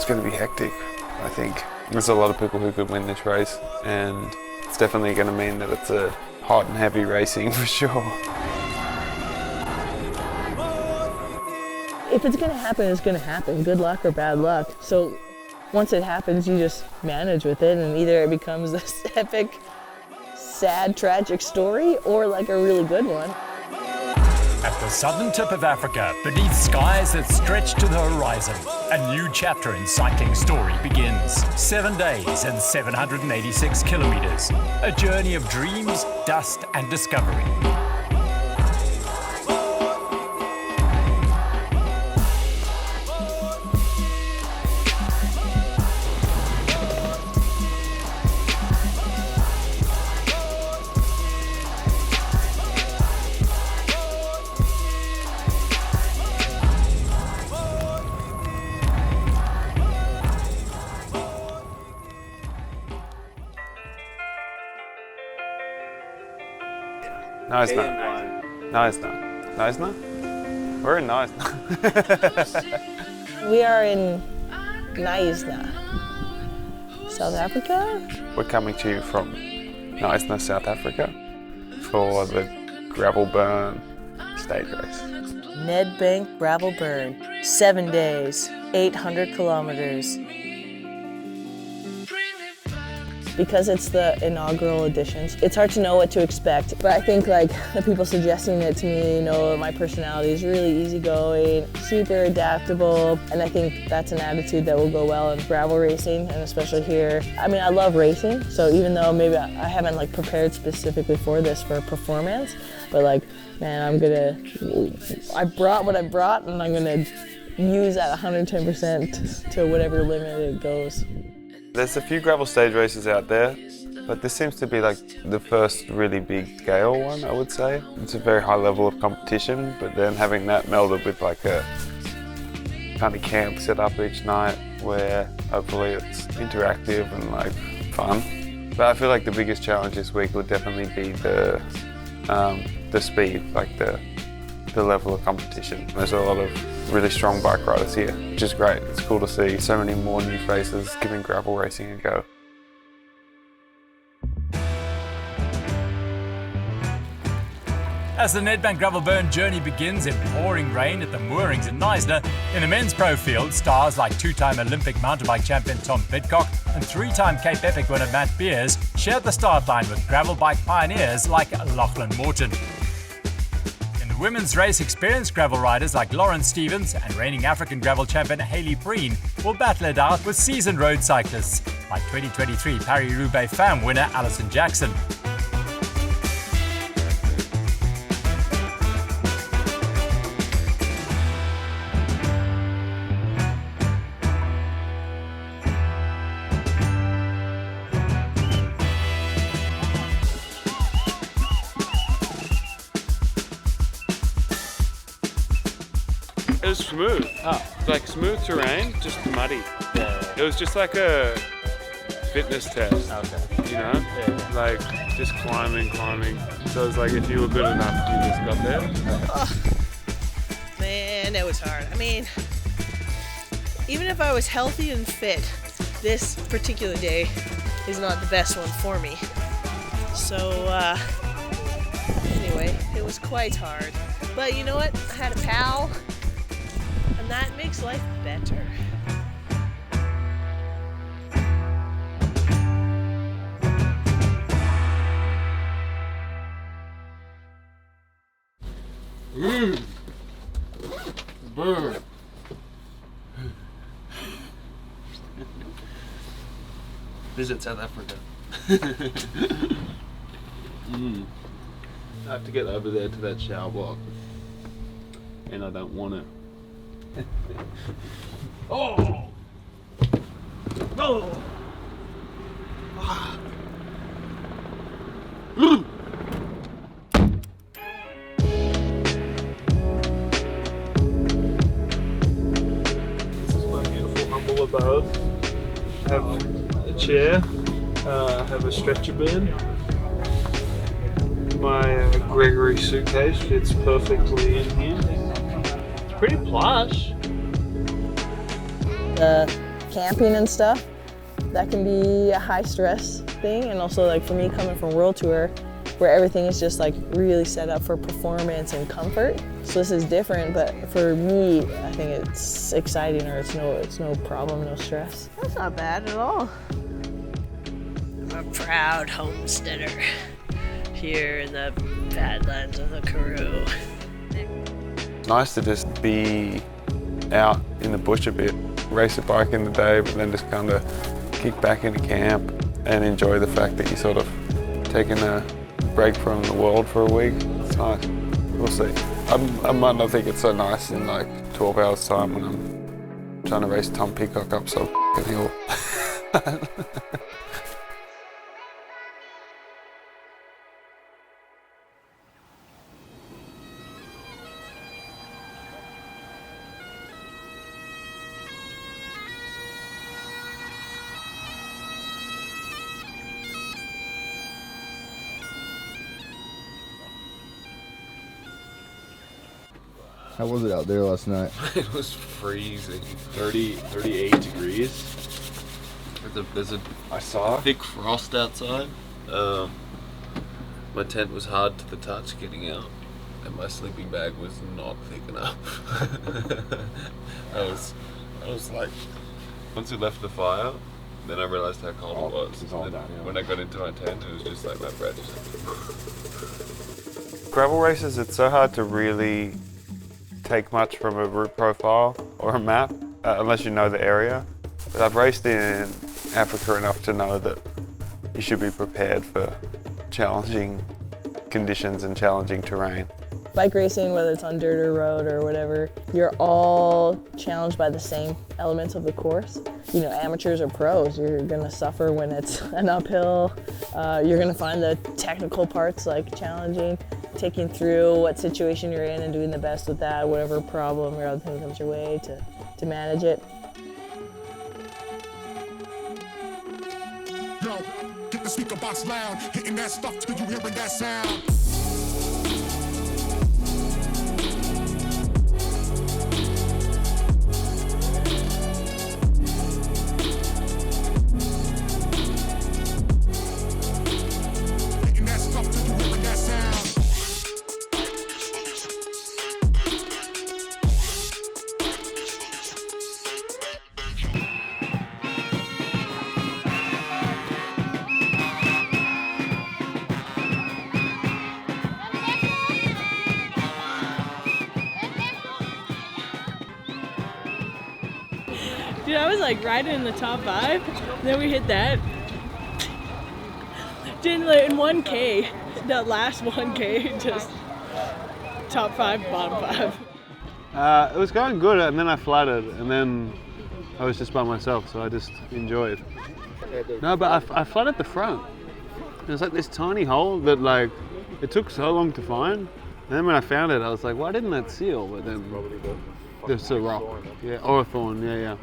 It's going to be hectic, I think. There's a lot of people who could win this race, and it's definitely going to mean that it's a hot and heavy racing for sure. If it's going to happen, it's going to happen. Good luck or bad luck. So once it happens, you just manage with it, and either it becomes this epic, sad, tragic story, or like a really good one. At the southern tip of Africa, beneath skies that stretch to the horizon, a new chapter in cycling story begins. 7 days and 786 kilometers. A journey of dreams, dust, and discovery. No, it's not. No, it's not. No, it's not. We're in Neisner. We are in Neisner, South Africa. We're coming to you from Neisner, South Africa for the gravel burn stage race. Ned Bank Gravel Burn, 7 days, 800 kilometers. Because it's the inaugural editions, it's hard to know what to expect. But I think like the people suggesting it to me, you know, my personality is really easygoing, super adaptable, and I think that's an attitude that will go well in gravel racing, and especially here. I mean, I love racing, so even though maybe I haven't like prepared specifically for this for performance, but like, man, I brought what I brought, and I'm gonna use that 110% to whatever limit it goes. There's a few gravel stage races out there, but this seems to be like the first really big scale one, I would say. It's a very high level of competition, but then having that melded with like a kind of camp set up each night where hopefully it's interactive and like fun. But I feel like the biggest challenge this week would definitely be the speed, like the level of competition. There's a lot of really strong bike riders here, which is great. It's cool to see so many more new faces giving gravel racing a go. As the Nedbank Gravel Burn journey begins in pouring rain at the moorings in Neisner, in the men's pro field, stars like two-time Olympic mountain bike champion Tom Pidcock and three-time Cape Epic winner Matt Beers shared the start line with gravel bike pioneers like Lachlan Morton. Women's race, experienced gravel riders like Lauren Stevens and reigning African gravel champion Hayley Breen will battle it out with seasoned road cyclists like 2023 Paris-Roubaix FAM winner Alison Jackson. It was smooth. Like smooth terrain, just muddy. Yeah. It was just like a fitness test. Okay. You know? Yeah. Like just climbing. So it was like if you were good enough, you just got there. Oh, man, it was hard. I mean, even if I was healthy and fit, this particular day is not the best one for me. So anyway, it was quite hard. But you know what? I had a pal. And that makes life better. Burn. Visit South Africa. I have to get over there to that shower block, and I don't want to. Oh! Oh! Ah. This is my beautiful humble abode. Have a chair, have a stretcher bin. My Gregory suitcase fits perfectly in here. Pretty plush. The camping and stuff, that can be a high stress thing. And also like for me coming from World Tour, where everything is just like really set up for performance and comfort. So this is different, but for me, I think it's exciting, or it's no problem, no stress. That's not bad at all. I'm a proud homesteader here in the Badlands of the Karoo. It's nice to just be out in the bush a bit, race a bike in the day, but then just kind of kick back into camp and enjoy the fact that you're sort of taking a break from the world for a week. It's nice. We'll see. I might not think it's so nice in like 12 hours time when I'm trying to race Tom Peacock up some hill. How was it out there last night? It was freezing, 38 degrees. I saw thick frost outside. My tent was hard to the touch getting out, and my sleeping bag was not thick enough. I was like, once we left the fire, then I realized how cold it was. When I got into my tent, it was just like my breath. Gravel races, it's so hard to really take much from a route profile or a map unless you know the area. But I've raced in Africa enough to know that you should be prepared for challenging conditions and challenging terrain. Bike racing, whether it's on dirt or road or whatever, you're all challenged by the same elements of the course. You know, amateurs or pros, you're gonna suffer when it's an uphill. You're gonna find the technical parts like challenging, taking through what situation you're in and doing the best with that, whatever problem or other thing comes your way to manage it. Yo, get the speaker box loud, hitting that stuff till you hearing that sound. Dude, I was like riding in the top 5, then we hit that. Dude, like in 1K, that last 1K, just top 5, bottom 5. It was going good, and then I flattered, and then I was just by myself, so I just enjoyed. No, but I flattered the front. It was like this tiny hole that like, it took so long to find. And then when I found it, I was like, why didn't that seal? But then there's a rock, yeah, or a thorn, yeah.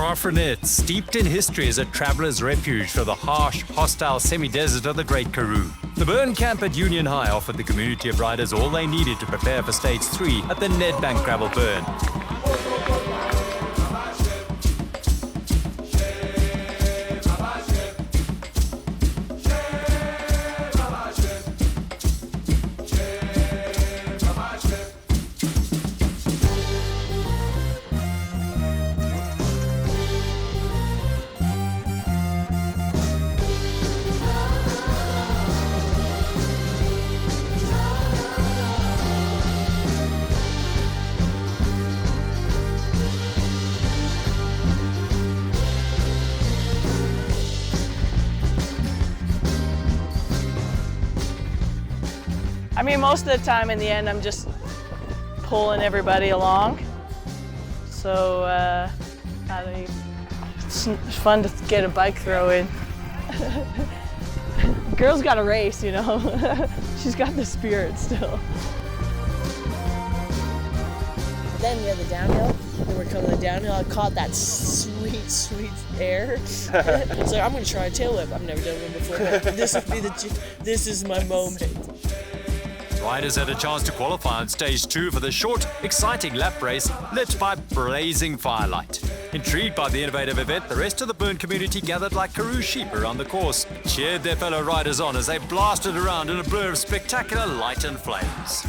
Carfernet, steeped in history as a traveller's refuge for the harsh, hostile semi-desert of the Great Karoo. The burn camp at Union High offered the community of riders all they needed to prepare for Stage 3 at the Nedbank Gravel Burn. I mean, most of the time in the end, I'm just pulling everybody along. So, it's fun to get a bike throw in. Girl's got a race, you know. She's got the spirit still. Then we had the downhill. When we're coming downhill, I caught that sweet, sweet air. It's like, I'm gonna try a tail whip. I've never done one before. This is my moment. Riders had a chance to qualify on stage 2 for the short, exciting lap race lit by blazing firelight. Intrigued by the innovative event, the rest of the burn community gathered like Karoo sheep around the course, cheered their fellow riders on as they blasted around in a blur of spectacular light and flames.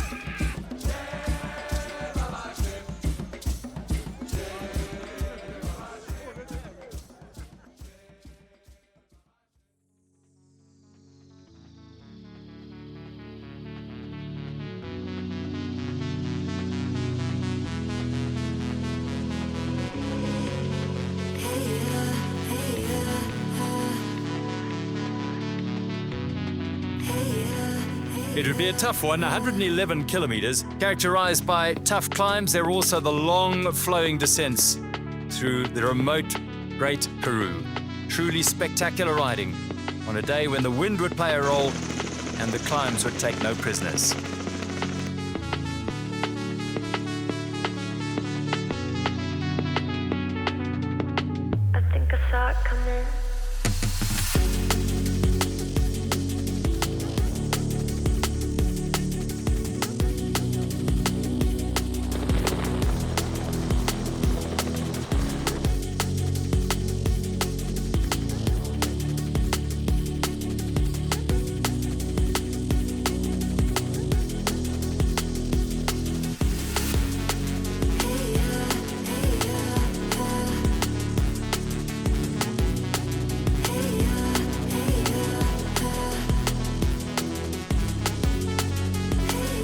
It would be a tough one, 111 kilometers, characterized by tough climbs. There are also the long flowing descents through the remote Great Karoo. Truly spectacular riding on a day when the wind would play a role and the climbs would take no prisoners. I think I saw it coming.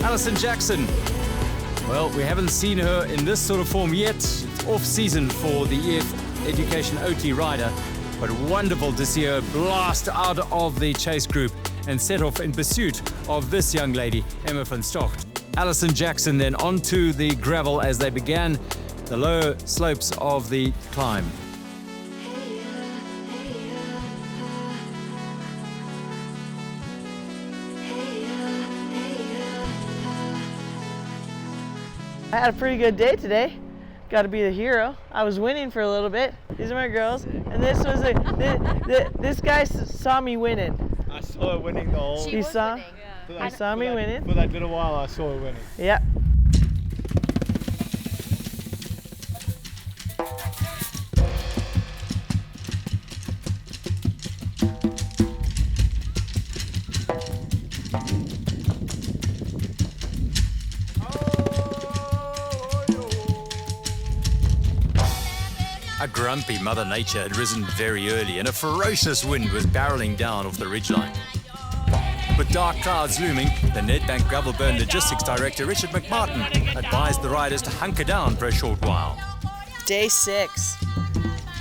Alison Jackson. Well, we haven't seen her in this sort of form yet. It's off-season for the EF Education OT rider, but wonderful to see her blast out of the chase group and set off in pursuit of this young lady, Emma van Stocht. Alison Jackson then onto the gravel as they began the low slopes of the climb. I had a pretty good day today. Got to be the hero. I was winning for a little bit. These are my girls, and this was this guy saw me winning. I saw her winning the whole. He saw me winning. For that little while, I saw her winning. Yeah. A grumpy Mother Nature had risen very early and a ferocious wind was barreling down off the ridgeline. With dark clouds looming, the Nedbank Gravel Burn Logistics Director Richard McMartin advised the riders to hunker down for a short while. Day 6.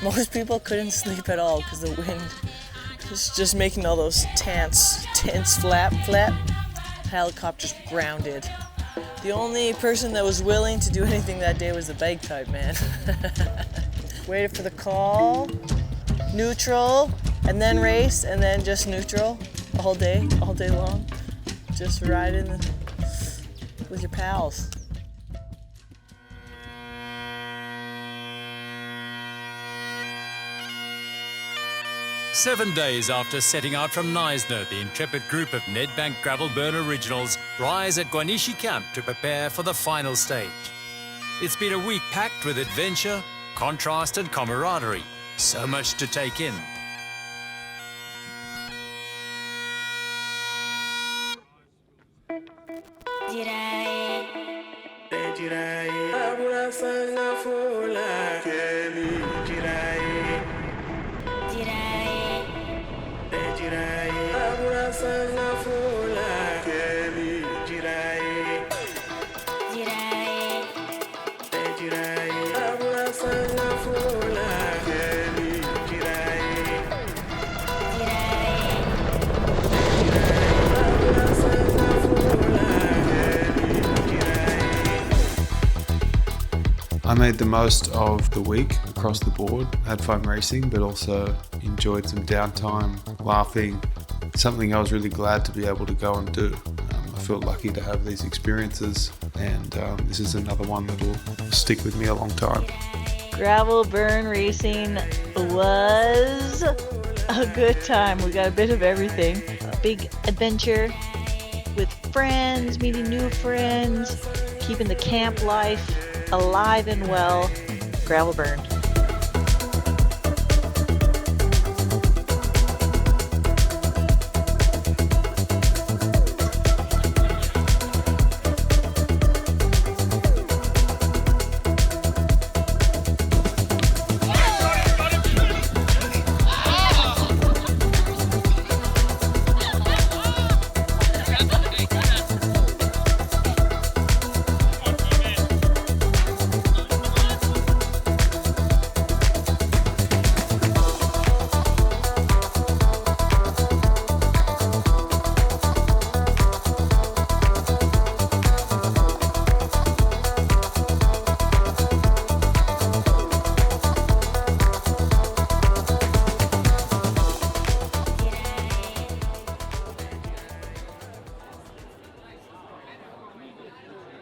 Most people couldn't sleep at all because the wind was just making all those tents flap. Helicopters grounded. The only person that was willing to do anything that day was the bagpipe man. Waited for the call, neutral, and then race, and then just neutral all day long. Just riding with your pals. Seven days after setting out from Neisner, the intrepid group of Nedbank Gravel Burn Originals rise at Guanishi Camp to prepare for the final stage. It's been a week packed with adventure, contrast and camaraderie. So much to take in. I made the most of the week across the board, had fun racing, but also enjoyed some downtime, laughing, something I was really glad to be able to go and do. I feel lucky to have these experiences, and this is another one that will stick with me a long time. Gravel burn racing was a good time. We got a bit of everything. A big adventure with friends, meeting new friends, keeping the camp life alive and well. Gravel burn.